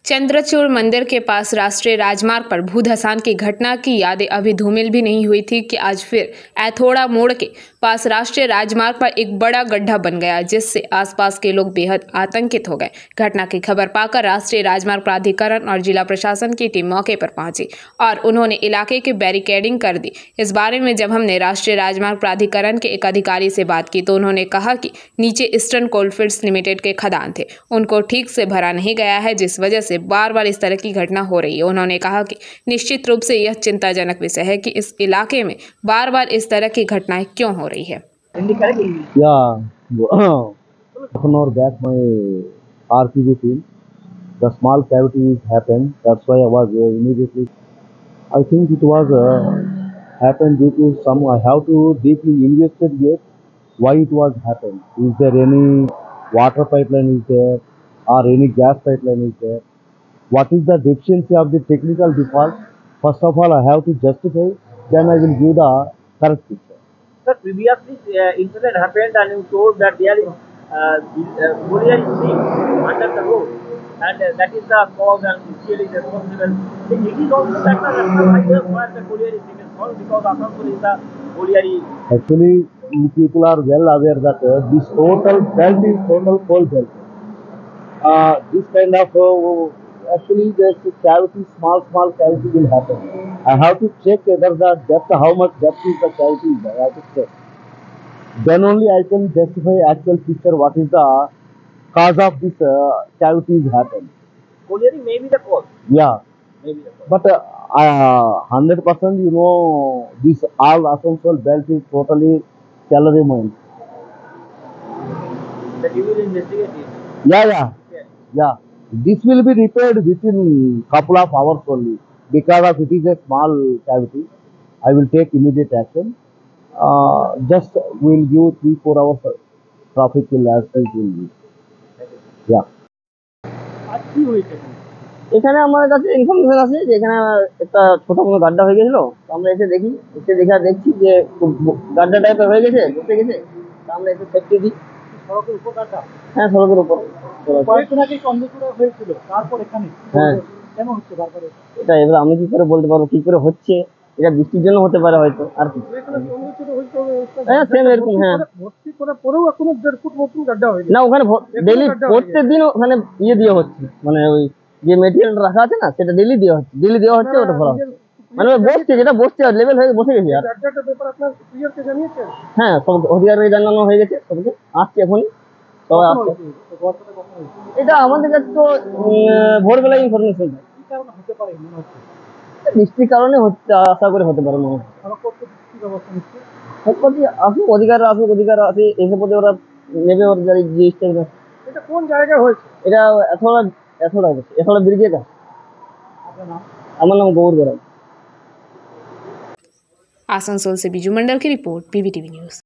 चंद्रचूड़ मंदिर के पास राष्ट्रीय राजमार्ग पर भू धंसान की घटना की यादें अभी धूमिल भी नहीं हुई थी कि आज फिर ऐथोड़ा मोड़ के पास राष्ट्रीय राजमार्ग पर एक बड़ा गड्ढा बन गया, जिससे आसपास के लोग बेहद आतंकित हो गए। घटना की खबर पाकर राष्ट्रीय राजमार्ग प्राधिकरण और जिला प्रशासन की टीम मौके पर पहुंची और उन्होंने इलाके की बैरिकेडिंग कर दी। इस बारे में जब हमने राष्ट्रीय राजमार्ग प्राधिकरण के एक अधिकारी से बात की तो उन्होंने कहा कि नीचे ईस्टर्न कोलफील्ड्स लिमिटेड के खदान थे, उनको ठीक से भरा नहीं गया है, जिस वजह से बार बार इस तरह की घटना हो रही है। उन्होंने कहा कि निश्चित रूप से यह चिंताजनक विषय है कि इस इलाके में बार बार इस तरह की घटनाएं क्यों हो रही है। Yeah, half an hour back my RPB team, the small cavity happened. That's why I was immediately. I think it was happened due to some. I have to deeply investigate why it was happened. Is there any water pipeline is there, or any gas pipeline is there? What is the deficiency of the technical default? First of all, I have to justify. Then I will give the correct picture. Sir, previously incident happened and you told that there is bullion stream under the road and that is the cause and CL is responsible. It is also that why the bullion stream is called because Asansol is the bullion. Actually, you people are well aware that this total belt is total coal belt. This kind of actually there's a cavity, small cavity will happen. I have to check whether the depth, how much depth is the cavity. I have to check. Then only I can justify actual picture what is the cause of this cavities happen. Bullion may be the cause. Yeah, Maybe the cause. but 100% you know this all Asansol belt is totally calorie mine. That you will investigate it. Yeah. Yes. Yeah, this will be repaired within couple of hours only because of it is a small cavity. I will take immediate action. Just we'll give 3-4 hours traffic will as it will be. Yeah. এখানে আমার কাছে information আছে যে এখানে একটা ছোট কোনো গাড্ডা হয়ে গেছিল। তো আমরা এসে দেখছি যে গাড্ডা টাইপের হয়ে গেছে, বসে গেছে। তো আমরা এসে সেফটি দিই। সড়কের উপর গাড্ডা? হ্যাঁ, সড়কের উপর। কয়েকদিন আগে চন্দ্রচূড়া হয়েছিল, তারপর এখানে হ্যাঁ, কেন হচ্ছে বারবার? এটা এবার আমি কি করে বলতে পারবো কি করে হচ্ছে? এটা বৃষ্টির জন্য হতে পারে হয়তো, আর কি। হ্যাঁ, সেম এরকম। হ্যাঁ, ভর্তি করার পরেও এখনো 1.5 ফুট মতন গাড্ডা হয়ে না ওখানে ডেইলি প্রত্যেক দিন ওখানে দিয়ে হচ্ছে, মানে ওই যে মেটেরিয়াল রাখা আছে না সেটা ডেইলি দেওয়া হচ্ছে ওটা ভরা হচ্ছে, মানে বসছে লেভেল হয়ে বসে গেছে। আর হ্যাঁ, সব অধিকারী জানানো হয়ে গেছে, সবকে আসছে এখনই সবাই আসছে। এটা আমাদের কাছে তো ভোরবেলা ইনফরমেশন বৃষ্টির কারণে হচ্ছে, আশা করে হতে পারে মনে হয়। অধিকার আছে এসে পথে ওরা নেবে ওর যে স্টেপ। এটা কোন জায়গায় হয়েছে? এটা এথোড়া ব্রিজের কাছে। আমার নাম গৌর গোড়াই। आसनसोल से बीजू मंडल की रिपोर्ट, PBTV न्यूज।